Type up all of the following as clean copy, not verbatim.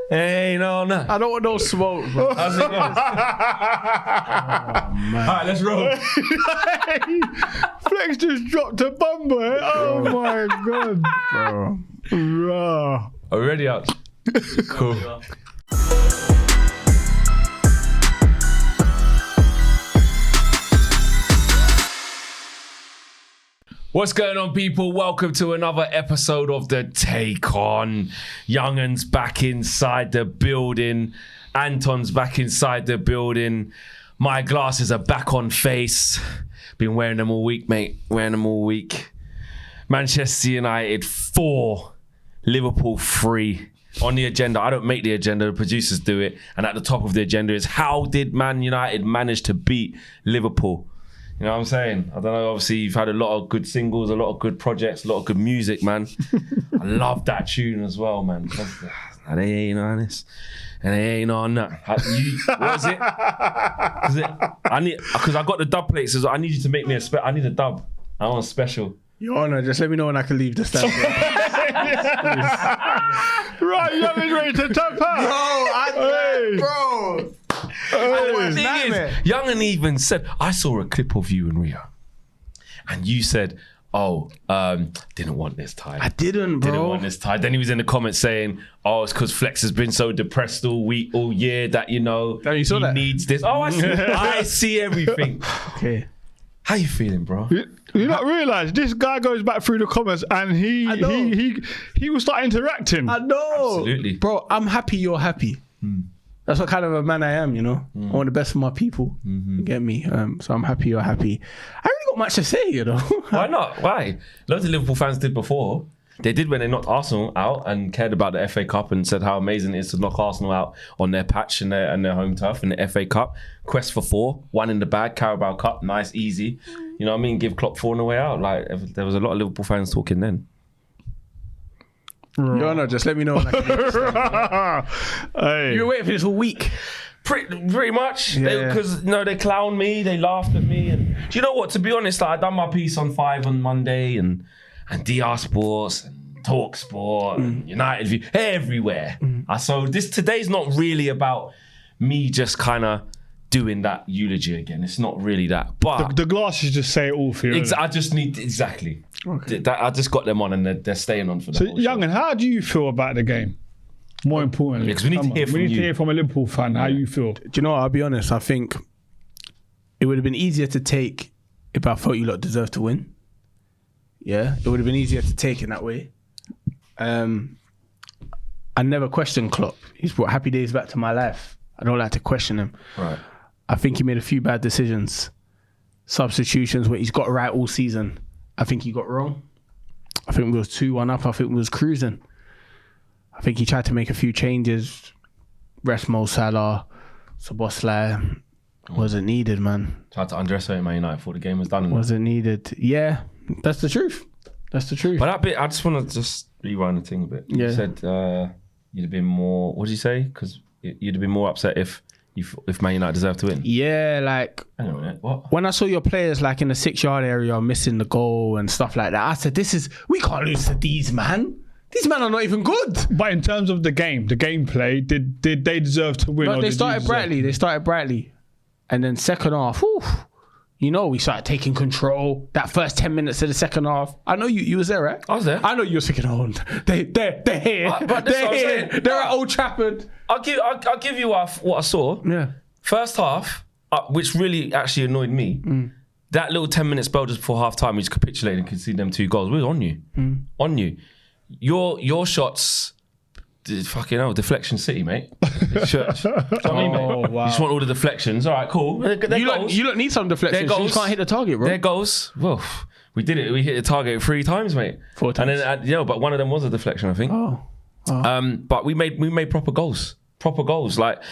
Hey, no. I don't want no smoke, bro. How's it going? All right, let's roll. Flex just dropped a bumper. Oh my god, bro. Raw. Are we ready out? Cool. What's going on, people? Welcome to another episode of The Take On. Yungen's back inside the building. Anton's back inside the building. My glasses are back on face. Been wearing them all week, mate. Wearing them all week. Manchester United 4, Liverpool 3. On the agenda, I don't make the agenda, the producers do it. And at the top of the agenda is, how did Man United manage to beat Liverpool? You know what I'm saying? I don't know, obviously you've had a lot of good singles, a lot of good projects, a lot of good music, man. I love that tune as well, man. They ain't on this, and they ain't on that. What is it? Because I got the dub plates, so I need you to make me I need a dub. I want a special. Your Honour, just let me know when I can leave the stand. Right, Youngen's ready to tap out. Bro. The thing is, Yungen even said, I saw a clip of you in Rio, and you said, didn't want this tie. I didn't, bro. Didn't want this tie. Then he was in the comments saying, it's because Flex has been so depressed all week, all year that, you saw that? needs this. I see everything. Okay. How you feeling, bro? You not realise this guy goes back through the comments and he will start interacting. I know. Absolutely. Bro, I'm happy you're happy. That's what kind of a man I am, I want the best for my people. You get me? So I'm happy you're happy. I really got much to say, Why not? Why? Loads of Liverpool fans did before. They did when they knocked Arsenal out and cared about the FA Cup and said how amazing it is to knock Arsenal out on their patch and their home turf in the FA Cup. Quest for 4, 1 in the bag, Carabao Cup, nice, easy. You know what I mean? Give Klopp 4 on the way out. Like, there was a lot of Liverpool fans talking then. Your Honour, just let me know when I can leave the stand. Hey. You were waiting for this all week. Pretty much, Yeah. because they clowned me, they laughed at me, and do you know what? To be honest, I done my piece on 5 on Monday, and DR Sports and Talk Sport and United View everywhere. So today's not really about me just kind of doing that eulogy again. It's not really that, but The glasses just say it all for you. I just need exactly. Okay. I just got them on, and they're staying on for the So, whole show. Youngen, how do you feel about the game? More importantly, because we need to hear from we need you. to hear from a Liverpool fan how you feel. Do you know what? I'll be honest. I think it would have been easier to take if I felt you lot deserved to win. Yeah, it would have been easier to take in that way. I never questioned Klopp. He's brought happy days back to my life. I don't like to question him. Right. I think he made a few bad decisions. Substitutions where he's got right all season. I think he got wrong. I think we was 2-1 up. I think we was cruising. I think he tried to make a few changes. Rest Mo Salah, Szoboszlai. Wasn't needed, man. Tried to underestimate Man United before the game was done. Wasn't needed. Yeah, that's the truth. That's the truth. But that bit, I just want to just rewind the thing a bit. You said you'd have been more. What did you say? Because you'd have been more upset if Man United deserved to win. Yeah, like Hang on a minute. What? when I saw your players like in the 6-yard area missing the goal and stuff like that, I said, we can't lose to these, man. These men are not even good. But in terms of the gameplay, did they deserve to win? No, or they did started you deserve- brightly. They started brightly. And then second half, we started taking control. That first 10 minutes of the second half. I know you was there, right? I was there. I know you were thinking, they're here. But that's what I'm saying. They're at Old Trafford. I'll give you what I saw. Yeah. First half, which really actually annoyed me. That little 10-minute spell just before half time, we just capitulated and conceded them 2 goals. We was on you. On you. Your shots, fucking hell, deflection city, mate. Church. You know what I mean, mate? Oh, wow. You just want all the deflections. All right, cool. You don't need some deflections. You can't hit the target, bro. There goes. Well, we did it. We hit the target 3 times, mate. 4 times. And then, but one of them was a deflection, I think. Oh. But we made proper goals. Proper goals. Like,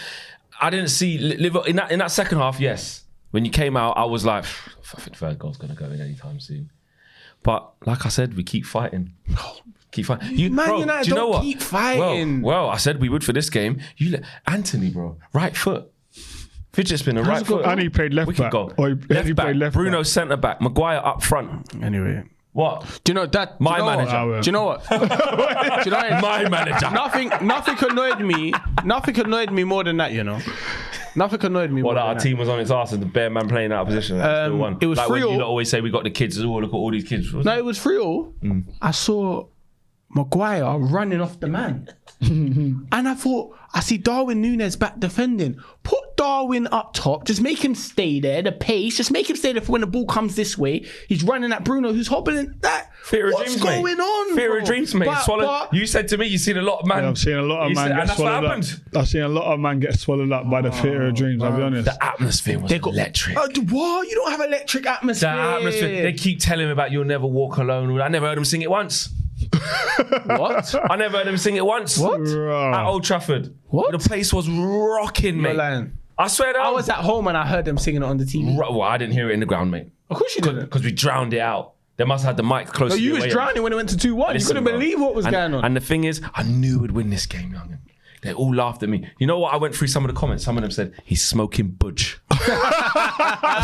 I didn't see Liverpool in that second half. Yes, when you came out, I was like, I think third goal's gonna go in anytime soon. But like I said, we keep fighting. Keep fighting. Man United don't keep fighting. Well, I said we would for this game. Anthony, bro, right foot. Fidget spinner, right foot. And he played left Wicked back. goal. Or he played left Bruno back. centre back. Maguire up front. Anyway, What? Do you know that? My manager. Do you know what? Do you know what? My manager. Nothing annoyed me. Nothing annoyed me more than that. You know. Nothing annoyed me. Well, more our than team was on its arse and the bare man playing out of position. Still won. It was like 3-0. when you lot always say we got the kids. Oh, look at all these kids. No, it was 3-0. I saw Maguire running off the man. And I thought, I see Darwin Núñez back defending. Put Darwin up top. Just make him stay there. The pace. Just make him stay there for when the ball comes this way. He's running at Bruno, who's hobbling. Fear of What's dreams, going mate. on? Fear bro? of dreams, mate. You said to me, you've seen a lot of man. Yeah, I've seen a lot of man get swallowed up. I've seen a lot of man get swallowed up by the fear of dreams, I'll be honest. The atmosphere was electric. What? You don't have electric atmosphere. The atmosphere. They keep telling me about You'll Never Walk Alone. I never heard them sing it once. What? I never heard them sing it once. What? At Old Trafford. What? The place was rocking, mate. You're lying. I swear to I was at home and I heard them singing it on the TV. Well, I didn't hear it in the ground, mate. Of course you didn't. Because we drowned it out. They must have had the mic close to You the was way. drowning when it went to 2-1. You Listen, couldn't bro. believe what was going on. And the thing is, I knew we'd win this game, Yungen. They all laughed at me. You know what? I went through some of the comments. Some of them said, he's smoking budge. That's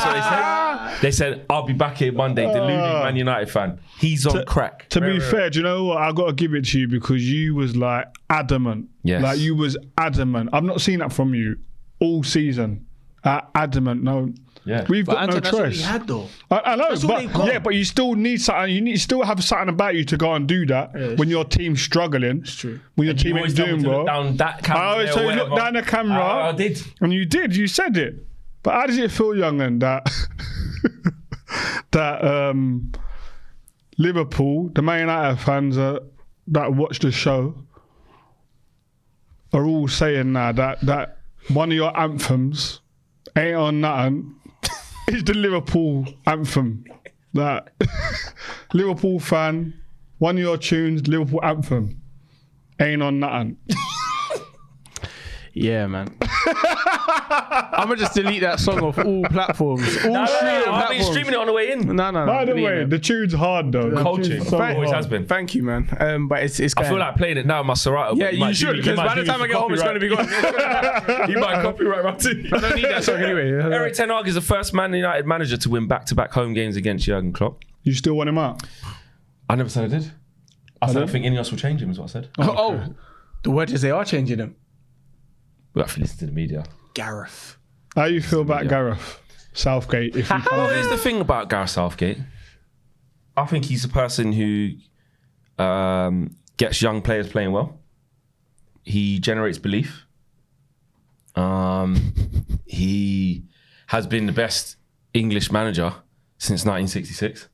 what they said. They said, I'll be back here Monday. Deluded Man United fan. He's on crack. To be fair, do you know what? I got to give it to you because you was like adamant. Yes. Like you was adamant. I've not seen that from you all season. Adamant. No. Yeah. We've got no that's what choice. he had though. I know, That's all they've got. but you still need something. You need still have something about you to go and do that when your team's struggling. It's true. When your team always ain't doing told me to well. look down that camera. I always tell you look down the camera. I did. And you did. You said it. But how does it feel, Yungen, that that Liverpool, the Man United fans that watch the show, are all saying now that one of your anthems ain't on nothing. Is the Liverpool anthem. That Liverpool fan, one of your tunes, Liverpool anthem, ain't on nothing. Yeah, man. I'm gonna just delete that song off all platforms. I'll be streaming it on the way in. No. By the delete way, it. the tune's hard though. Coaching. Always has been. Thank you, man. But it's I feel like playing it now in my Serato. yeah, you should because by the time I get home, it's gonna be gone. You might copyright right too. I don't need that song anyway. Eric Ten Hag is the first Man United manager to win back-to-back home games against Jurgen Klopp. You still want him out? I never said I did. I said I think Ineos will change him is what I said. Oh, the word is they are changing him. We have to listen to the media. Gareth. How you feel about Gareth Southgate? If he Well, comes here's the thing about Gareth Southgate. I think he's a person who gets young players playing well. He generates belief. He has been the best English manager since 1966,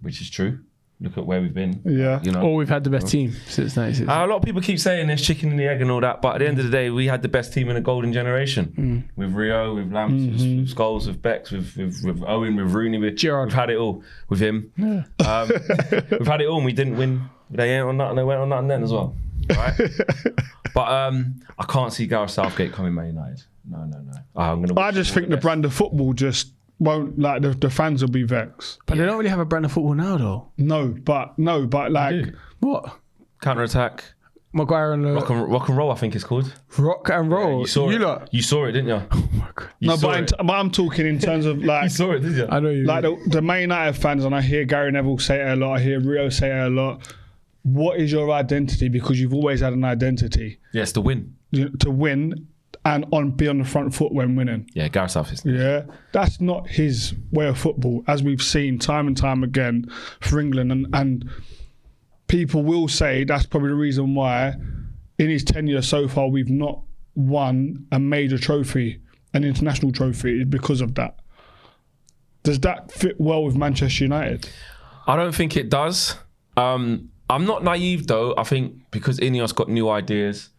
which is true. Look at where we've been. Yeah. You know. Or we've had the best team since 96. A lot of people keep saying there's chicken and the egg and all that, but at the end of the day, we had the best team in the golden generation. With Rio, with Lamps, with Scholes, with Becks, with Owen, with Rooney, with Gerrard. We've had it all with him. Yeah. We've had it all and we didn't win. They ain't on nothing, they went on nothing then as well. Right? But I can't see Gareth Southgate coming Man United. No. I just think the brand of football just won't, like, the fans will be vexed. But they don't really have a brand of football now, though. No, but like, What? Counter attack. Maguire and Rock and roll, I think it's called. Rock and roll. You saw it. You saw it, didn't you? Oh my God. no, but I'm talking in terms of like, You saw it, did you? I know you. like the Man United fans, and I hear Gary Neville say it a lot. I hear Rio say it a lot. What is your identity? Because you've always had an identity. Yes, to win. To win and be on the front foot when winning. Yeah, Gareth Southgate. Yeah, that's not his way of football, as we've seen time and time again for England. And people will say that's probably the reason why in his tenure so far we've not won a major trophy, an international trophy, because of that. Does that fit well with Manchester United? I don't think it does. I'm not naive though. I think because Ineos got new ideas,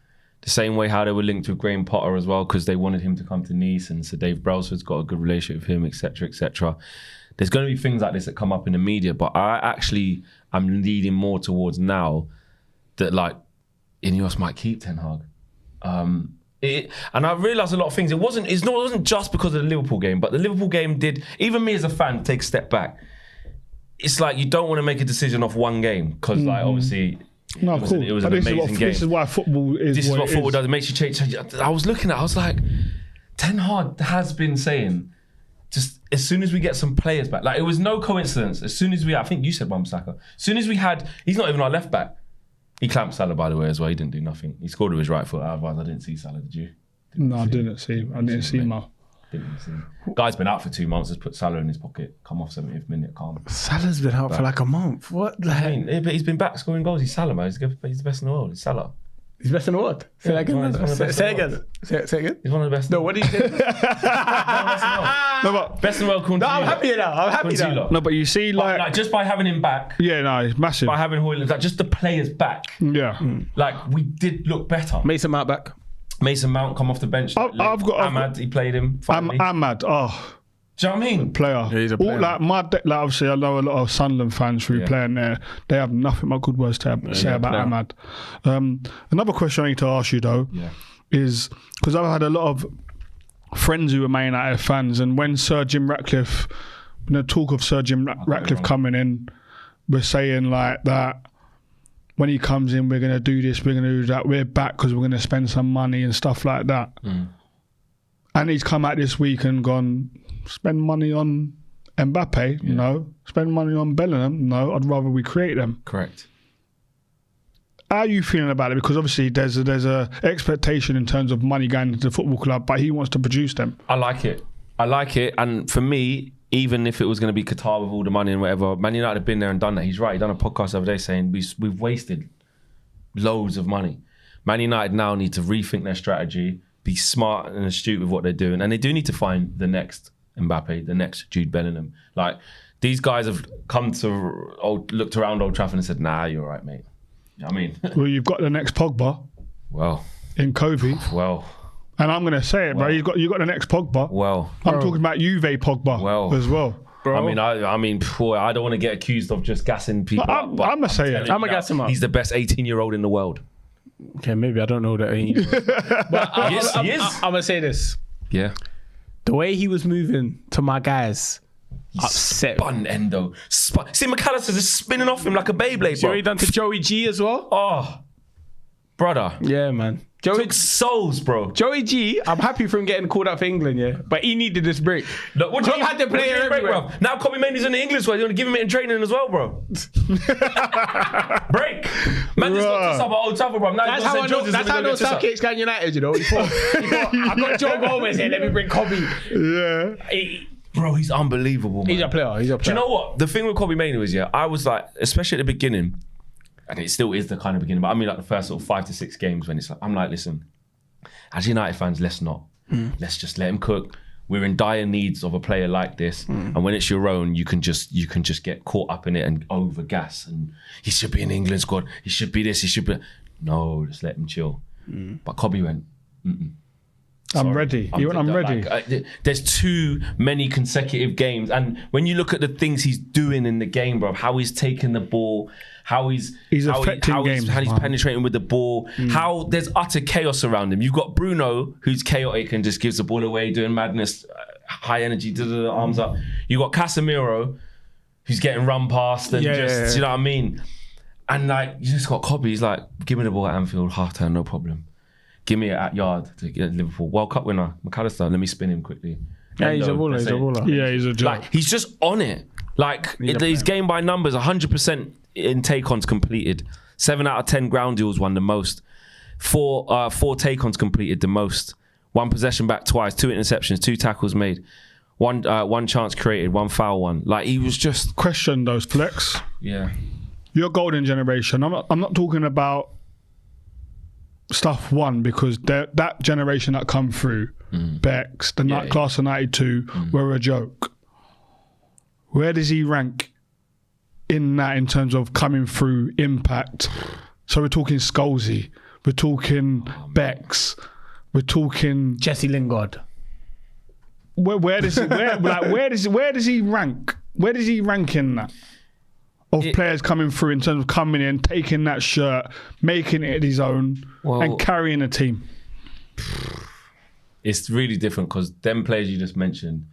the same way how they were linked with Graham Potter as well, because they wanted him to come to Nice, and so Dave Brailsford's got a good relationship with him, etc., etc. There's going to be things like this that come up in the media, but I actually am leading more towards now that like Ineos might keep Ten Hag. And I realised a lot of things. It wasn't just because of the Liverpool game, but the Liverpool game did, even me as a fan, take a step back. It's like you don't want to make a decision off one game because like obviously it was an amazing game. This is why football is. This is what football does. It makes you change. I was looking at it, I was like, Ten Hag has been saying just as soon as we get some players back, like it was no coincidence. As soon as I think you said Wan-Bissaka. As soon as we had, he's not even our left back. He clamped Salah, by the way, as well. He didn't do nothing. He scored with his right foot. Otherwise, I didn't see Salah. Did you? I didn't see Mo. Didn't see him. Guy's been out for 2 months. Has put Salah in his pocket. Come off 70th minute. Calm. Salah's been out for like a month. What the heck? I mean, but he's been back scoring goals.'s Salah, man. He's the best in the world. He's Salah. He's best in the world. Say that again. he's one of the best Say in it the again. Say it again. He's one of the best. No, what did he say? No, but Best in the world. No, I'm happy now. I'm happy now. no, but you see, Like just by having him back, yeah, no, it's massive. by having Hoyland, like just the players back, Yeah. like we did look better. Mason Mount back. Mason Mount come off the bench. I've got- Ahmad. He played him. Finally. Ahmad, Do you know what I mean? player. Yeah, he's a player. Like obviously, I know a lot of Sunderland fans who playing there. They have nothing but good words to say about player. Ahmad. Another question I need to ask you though is because I've had a lot of friends who are Man United fans, and when Sir Jim Radcliffe, when the talk of Sir Jim Radcliffe coming in, we're saying like that. When he comes in, we're going to do this, we're going to do that, we're back because we're going to spend some money and stuff like that. And he's come out this week and gone, spend money on Mbappe? No. Spend money on Bellingham? No. I'd rather we create them. Correct. How are you feeling about it? Because obviously there's a expectation in terms of money going into the football club, but he wants to produce them. I like it. And for me, even if it was going to be Qatar with all the money and whatever, Man United have been there and done that. He's right. He done a podcast the other day saying we've wasted loads of money. Man United now need to rethink their strategy, be smart and astute with what they're doing, and they do need to find the next Mbappe, the next Jude Bellingham. Like these guys have come to looked around Old Trafford and said, "Nah, you're all right, mate." You know what I mean? Well, you've got the next Pogba Well, in Kobbie. well, And I'm going to say it, bro. You got the next Pogba. well. I'm talking about Juve Pogba as well. Bro. I mean, boy, I don't want to get accused of just gassing people up. But I'm going to say it. I'm going to gas him up. He's the best 18-year-old in the world. Okay, maybe I don't know that. He is. I'm going to say this. Yeah. The way he was moving to my guys upset. Spun Endo. See, McAllister's just spinning off him like a Beyblade, See what bro. he done to Joey G as well? Oh, brother. Yeah, man. Took souls, bro. Joey G, I'm happy for him getting called up for England, yeah. But he needed this break. Look, what do you had the what do you player mean break, everywhere. bro? Now Kobbie Mainoo's in the English squad. You want to give him it in training as well, bro? Break. Man just got to sub at Old Trafford, bro. Now That's how I know. That's how I know Southgate's going United. You know, he thought, I got Joe Gomez here. Let me bring Kobbie. Yeah. Bro, he's unbelievable, man. He's a player. He's a player. Do you know what? The thing with Kobbie Mainoo is, I was like, especially at the beginning, and it still is the kind of beginning, but I mean like the first sort of 5 to 6 games when it's like, I'm like, listen, as United fans, let's not. Let's just let him cook. We're in dire needs of a player like this, and when it's your own, you can just get caught up in it and over gas. And he should be in the England squad. He should be this. He should be. No, just let him chill. But Kobbie went. I'm ready. I'm ready. There's too many consecutive games, and when you look at the things he's doing in the game, bro, how he's taking the ball, how he's affecting games, how he's man. penetrating with the ball, how there's utter chaos around him. You've got Bruno, who's chaotic and just gives the ball away, doing madness, high energy, arms up. You got Casemiro, who's getting run past and you know what I mean. And like you just got Kobbie, he's like, give me the ball at Anfield, half time, no problem. Give me it at yard to get Liverpool. World Cup winner, McAllister, let me spin him quickly. Yeah, he's a baller. Yeah, he's a joke. Like, he's just on it. Like, his game by numbers, 100% in take-ons completed. 7 out of 10 ground duels won the most. 4 take-ons completed the most. 1 possession back twice, 2 interceptions, 2 tackles made. 1 chance created, 1 foul won. Like, he was just... Question those, Flex. Yeah. Your golden generation. I'm not talking about stuff one, because that generation that come through, Becks, the class of 92, were a joke. Where does he rank in that in terms of coming through impact? So we're talking Scholesy, we're talking Becks, we're talking Jesse Lingard. where does he rank? Where does he rank in that? Of players coming through in terms of coming in, taking that shirt, making it his own, and carrying a team. It's really different because them players you just mentioned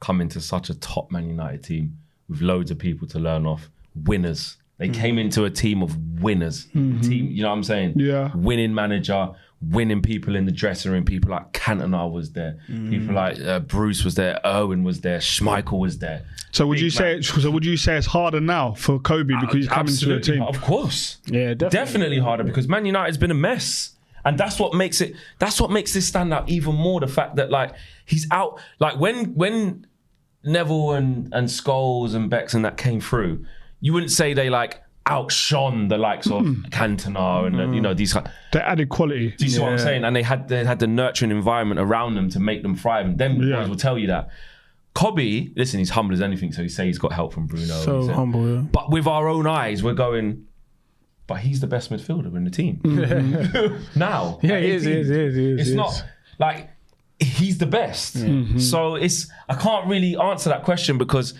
come into such a top Man United team with loads of people to learn off. Winners. They came into a team of winners. Team, you know what I'm saying? Yeah. Winning manager, winning people in the dressing room. People like Cantona was there. People like Bruce was there. Owen was there. Schmeichel was there. So would you say it's harder now for Kobbie because he's coming to the team? Of course. Yeah, Definitely harder because Man United's been a mess. And that's what makes this stand out even more. The fact that like he's out, like when Neville and Scholes and Becks and that came through, you wouldn't say they like outshone the likes of Cantona and you know these. They added quality. Do you see what I'm saying? And they had the nurturing environment around them to make them thrive. And them boys will tell you that. Kobbie, listen, he's humble as anything, so he say he's got help from Bruno. So humble, yeah. But with our own eyes, we're going. But he's the best midfielder in the team now. Yeah, he is. It's not like he's the best. So I can't really answer that question because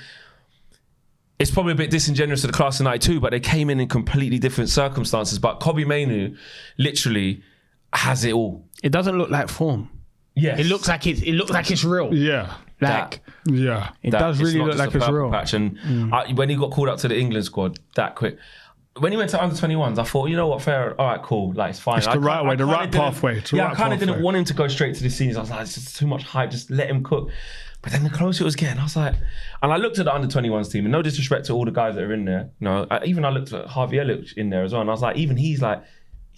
it's probably a bit disingenuous to the class of '92, but they came in completely different circumstances. But Kobbie Mainoo literally has it all. It doesn't look like form. Yes. It looks like it's real. Yeah. Like it That does really look like it's real. Patch. And when he got called up to the England squad that quick. When he went to under-21s, I thought, you know what, fair, all right, cool, like it's fine. It's the right way, the right pathway. I kind of didn't want him to go straight to the seniors. I was like, it's just too much hype, just let him cook. But then the closer it was getting, I was like, and I looked at the under-21s team, and no disrespect to all the guys that are in there, you know, I looked at Harvey Elliott in there as well, and I was like, even he's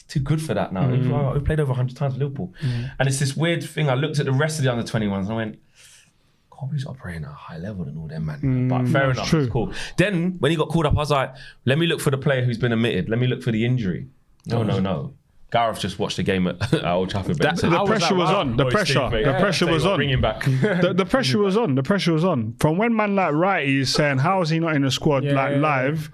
too good for that now. He played over 100 times for Liverpool. And it's this weird thing, I looked at the rest of the under-21s, and I went, Kobbie's operating at a high level than all them, man. But fair enough, it's cool. Then, when he got called up, I was like, let me look for the player who's been omitted. Let me look for the injury. No. Gareth just watched the game at Old Trafford. The pressure was on. The pressure was on. Bring him back. The pressure was on. The pressure was on. From when man like Wrighty is saying, how is he not in the squad live?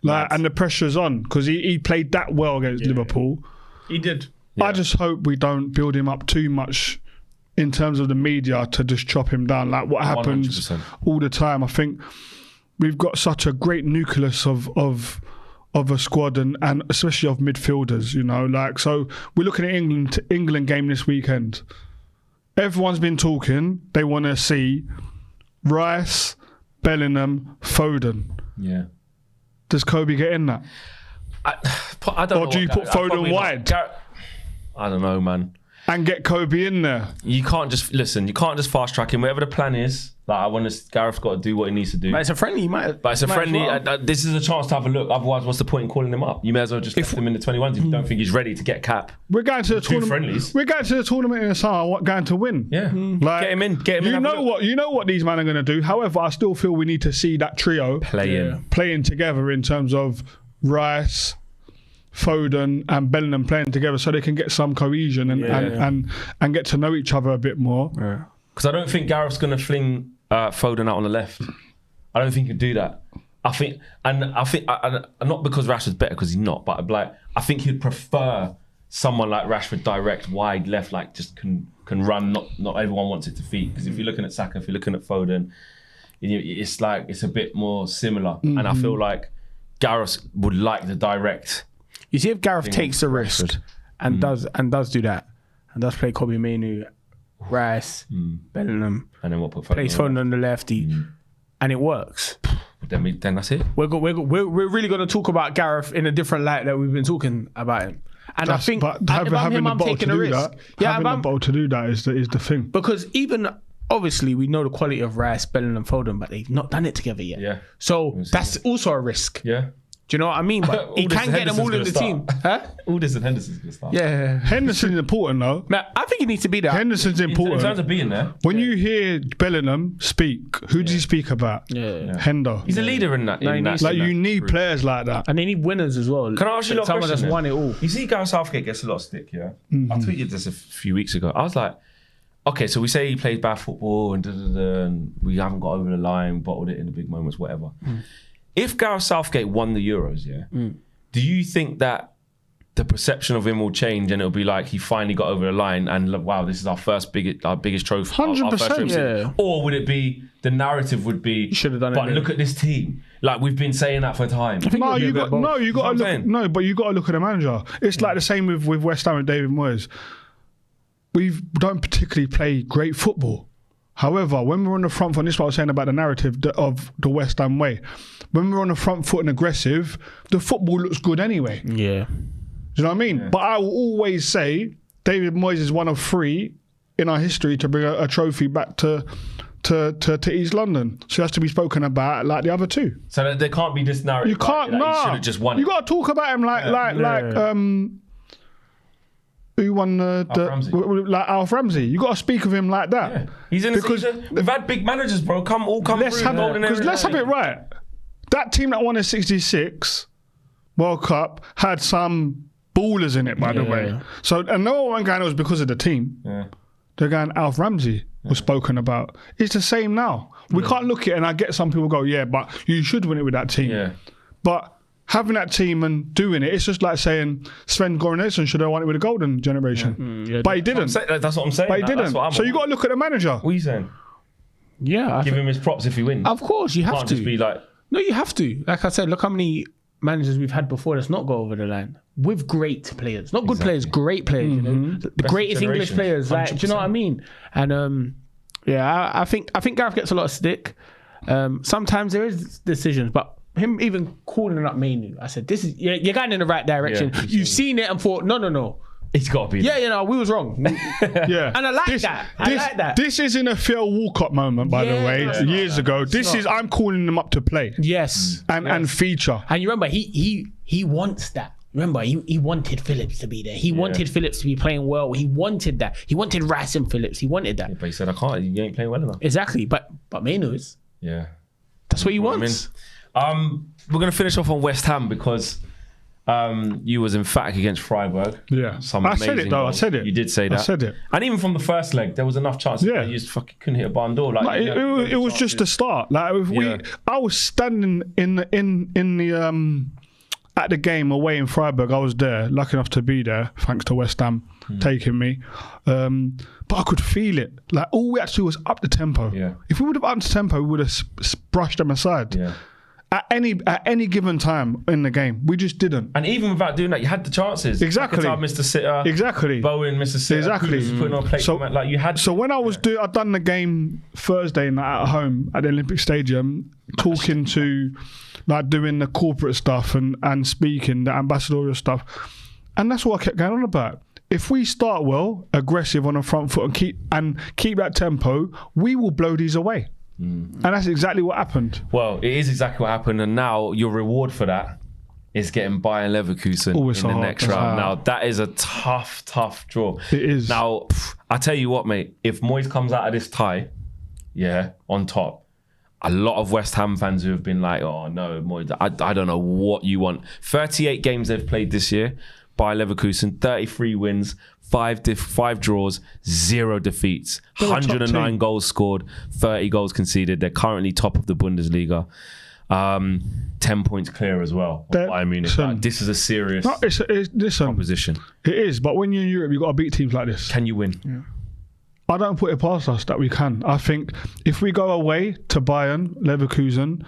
And the pressure's on because he played that well against Liverpool. He did. I just hope we don't build him up too much in terms of the media to just chop him down like what happens 100%. all the time. I think we've got such a great nucleus of a squad and especially of midfielders, you know, like, so we're looking at England game this weekend. Everyone's been talking, they want to see Rice, Bellingham, Foden. Yeah. Does Kobbie get in that? I don't know. Or do you put Foden wide? I don't know, man. And get Kobbie in there. You can't just fast track him. Whatever the plan is, Gareth's got to do what he needs to do. But it's a friendly, This is a chance to have a look. Otherwise, what's the point in calling him up? You may as well just left him in the 21s if you don't think he's ready to get cap. We're going to the tournament. Friendlies. We're going to the tournament in the summer. Going to win. Yeah, like, get him in. You know what these men are going to do. However, I still feel we need to see that trio playing together in terms of Rice, Foden and Bellingham playing together so they can get some cohesion and get to know each other a bit more. Because I don't think Gareth's going to fling Foden out on the left. I don't think he'd do that. I think not because Rashford's better, because he's not, but I think he'd prefer someone like Rashford direct, wide, left, like just can run. Not everyone wants it to feet. Because if you're looking at Saka, if you're looking at Foden, it's a bit more similar. And I feel like Gareth would like the direct. You see, if Gareth takes the risk and does do that, and does play Kobbie Mainoo, Rice, Bellingham, and then what? Put plays Foden on the lefty, and it works. Then that's it. We're really going to talk about Gareth in a different light that we've been talking about him. And I think having the bottle to do that, having the bottle to do that is the thing. Because even obviously we know the quality of Rice, Bellingham, Foden, but they've not done it together yet. Yeah. So that's also a risk. Yeah. Do you know what I mean? But he can get them all in the team. Huh? Aldis and Henderson's going to start. Yeah. Henderson's important though. Man, I think he needs to be there. Henderson's important. In terms of being there. When you hear Bellingham speak, who does he speak about? Hendo. He's a leader in that. You need players like that. And they need winners as well. Can I ask you a question? Someone that's won it all. You see Gareth Southgate gets a lot of stick, yeah? I tweeted this a few weeks ago. I was like, okay, so we say he plays bad football and we haven't got over the line, bottled it in the big moments, whatever. If Gareth Southgate won the Euros, do you think that the perception of him will change and it'll be like he finally got over the line and look, wow, this is our biggest trophy? 100%, yeah. Or would it be, the narrative would be, you should have done it. But look at this team. Like we've been saying that for time. You got to look at the manager. It's like the same with West Ham and David Moyes. We don't particularly play great football. However, when we're on the front foot, and this is what I was saying about the narrative of the West Ham way. When we're on the front foot and aggressive, the football looks good anyway. Yeah. Do you know what I mean? Yeah. But I will always say David Moyes is one of 3 in our history to bring a trophy back to East London. So it has to be spoken about like the other 2. So there can't be this narrative. You can't, he should have just won it. You got to talk about him like who won like Alf Ramsey. You got to speak of him like that. Yeah. He's in because we've had big managers, bro. Come let's through. Let's have it right. That team that won the '66 World Cup had some ballers in it, by the way. So and no one going, it was because of the team. Yeah. They're going, Alf Ramsey was spoken about. It's the same now. We can't look at it, and I get some people go, yeah, but you should win it with that team. Yeah. But having that team and doing it, it's just like saying Sven Goran Eriksson should have won it with the golden generation. But he didn't. That's what I'm saying. But he didn't. So you got to look at the manager. What are you saying? Yeah. Give him his props if he wins. Of course, you have can't to. Just be like... No, you have to. Like I said, look how many managers we've had before that's not go over the line with great players, not good players, great players. You know, the greatest English players. Like, do you know what I mean? And I think Gareth gets a lot of stick. Sometimes there is decisions, but him even calling up Mainoo, I said, "This is you're going in the right direction. Yeah, you've seen it and thought, no." It's got to be. Yeah, you know, we was wrong. Yeah. And I like that. This isn't a Phil Walcott moment, by the way, years ago. This is, I'm calling them up to play. Yes. And feature. And you remember, he wants that. Remember, he wanted Phillips to be there. He wanted Phillips to be playing well. He wanted that. He wanted Rice and Phillips. He wanted that. Yeah, but he said, I can't. You ain't playing well enough. Exactly. But Mainoo is. Yeah. That's what he wants. I mean, we're going to finish off on West Ham because... you was emphatic against Freiburg. Yeah, I said it though. Goals. I said it. You did say that. I said it. And even from the first leg, there was enough chances. Yeah, you just fucking couldn't hit a barn door. It was just a start. Like I was standing in the at the game away in Freiburg. I was there, lucky enough to be there, thanks to West Ham taking me. But I could feel it. Like all we had to do was up the tempo. Yeah. If we would have upped the tempo, we would have brushed them aside. Yeah. At any given time in the game, we just didn't. And even without doing that, you had the chances. Exactly. Mr. Sitter. Exactly. Bowen, Mr. Sitter. Exactly. Putting on a plate. Like you had. So when I was I'd done the game Thursday night at home at the Olympic Stadium, talking to, like doing the corporate stuff and speaking the ambassadorial stuff, and that's what I kept going on about. If we start well, aggressive on the front foot and keep that tempo, we will blow these away. And that's exactly what happened. Well, it is exactly what happened, and now your reward for that is getting Bayern Leverkusen in the next round. Now that is a tough draw. It is. Now I tell you what, mate. If Moyes comes out of this tie, on top, a lot of West Ham fans who have been like, "Oh no, Moyes, I don't know what you want." 38 games they've played this year. Bayer Leverkusen, 33 wins. 5 draws, 0 defeats, 109 goals scored, 30 goals conceded. They're currently top of the Bundesliga. 10 points clear as well. Bayern Munich. This is a serious proposition. It is, but when you're in Europe, you've got to beat teams like this. Can you win? Yeah. I don't put it past us that we can. I think if we go away to Bayern, Leverkusen,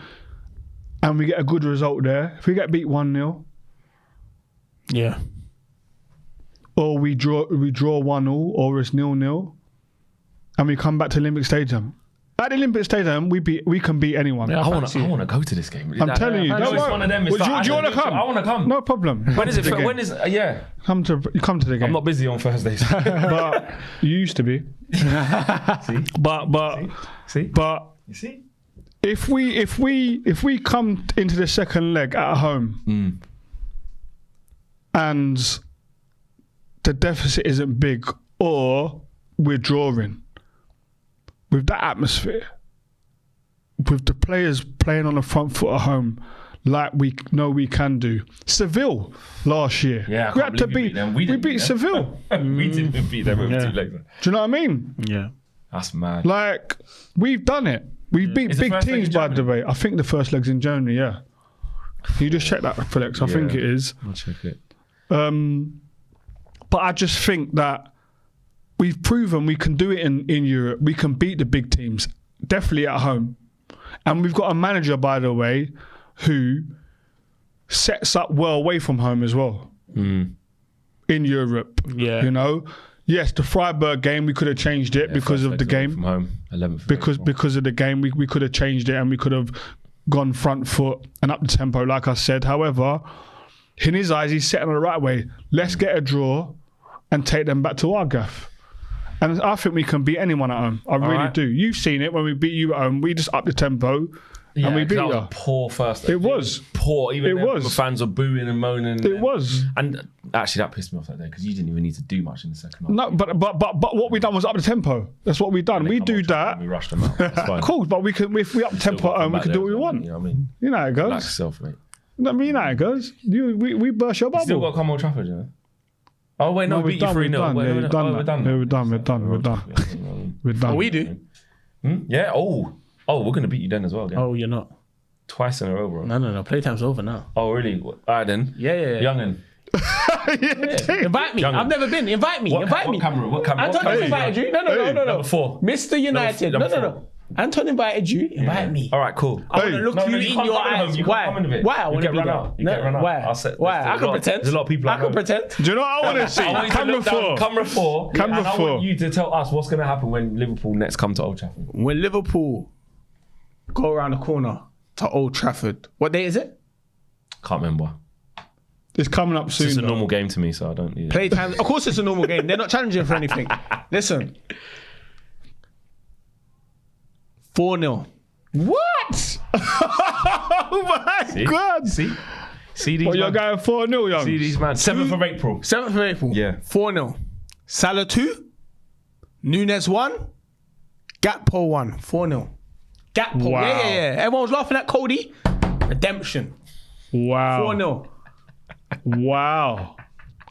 and we get a good result there, if we get beat 1-0, yeah. Or we draw 1-0, or it's 0-0, and we come back to Olympic Stadium. At the Olympic Stadium, we can beat anyone. Yeah, I want to go to this game. I'm telling you. No, it's one of them. Do you want to come? I want to come. No problem. When is it? Come to the game. I'm not busy on Thursdays. But you used to be. See? But you see? If we come into the second leg at home, and the deficit isn't big, or we're drawing, with that atmosphere, with the players playing on the front foot at home, like we know we can do. Seville last year, we had to beat them. We beat Seville. We didn't beat them. Too late. Do you know what I mean? Yeah, that's mad. Like we've done it. We beat big teams, by the way. I think the first leg's in Germany. Yeah, can you just check that, Felix? I think it is. I'll check it. But I just think that we've proven we can do it in Europe. We can beat the big teams, definitely at home. And we've got a manager, by the way, who sets up well away from home as well. In Europe. Yeah. You know, Yes, the Freiburg game, we could have changed it because of the game. From home, 11th. Because of the game, we could have changed it and we could have gone front foot and up the tempo, like I said. However, in his eyes, he's setting on the right way. Let's get a draw and take them back to our gaff. And I think we can beat anyone at home. I really do. You've seen it when we beat you at home. We just upped the tempo and we beat that you. was a poor first. It was poor. Even it was. The fans were booing and moaning. It was. And actually, that pissed me off that day because you didn't even need to do much in the second half. No, but what we done was up the tempo. That's what we done. We do that. We rushed them out. That's fine. Cool, but we can if we up the tempo at home, we can do what we want. You know what I mean? You know how it goes. Relax yourself, mate. I mean, you know how it goes. We burst your bubble. Still got to come Old Trafford, you know. Oh wait, no, we beat you 3-0. We're done. We're done. Oh, we do. Yeah. Oh, we're gonna beat you then as well. Again. Oh, you're not. Twice in a row, bro. No. Playtime's over now. Oh, really? All right then. Yeah. Yungen. Invite me. Yungen. I've never been. Invite me. Invite me. What camera? Anton invited you. No. Number 4. Mr. United. No. Anton invited you. Invite me. All right, cool. I want to look you in your eyes. Why? Why? I want to be there. Why? Why? I can pretend. There's a lot of people. I can pretend. Do you know what I want to see? Camera 4. Camera 4. Camera And I 4. want you to tell us what's going to happen when Liverpool next come to Old Trafford. When Liverpool go around the corner to Old Trafford, what day is it? Can't remember. It's coming up soon. It's a normal game to me, so I don't need it. Playtime. Of course, it's a normal game. They're not challenging for anything. Listen. 4-0. What? Oh my God. See these. Well, you're going 4-0, young. See these man. 7th of April. 7th of April. Yeah. 4-0. Salah 2. Nunes 1. Gakpo 1. 4-0. Gakpo. Wow. Yeah. Everyone was laughing at Cody. Redemption. Wow. 4-0. Wow.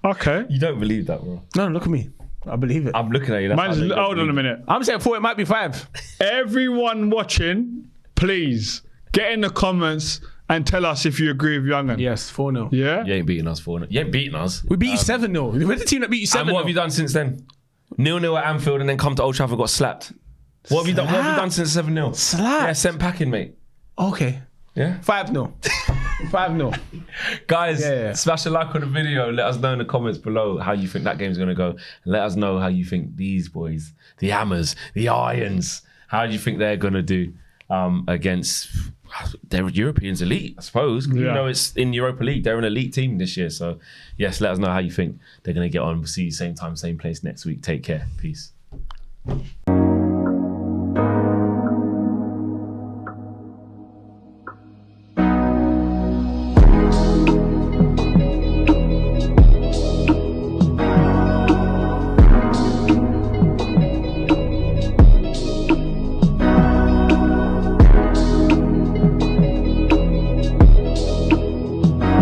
Okay. You don't believe that, bro. No, look at me. I believe it. I'm looking at you. Hold on a minute. I'm saying 4, it might be 5. Everyone watching, please get in the comments and tell us if you agree with Yungen. Yes, 4-0. Yeah? You ain't beating us 4-0. You ain't beating us. We beat you 7-0. We're the team that beat you 7-0. And what have you done since then? 0-0 at Anfield and then come to Old Trafford, got slapped. What have you done? What have you done since 7-0? Slapped? Yeah, sent packing, mate. Okay. Yeah? 5-0. 5-0. Guys, smash a like on the video. Let us know in the comments below how you think that game's going to go. And let us know how you think these boys, the Hammers, the Irons, how do you think they're going to do against their Europeans elite, I suppose. Yeah. You know, it's in Europa League. They're an elite team this year. So, yes, let us know how you think they're going to get on. We'll see you same time, same place next week. Take care. Peace.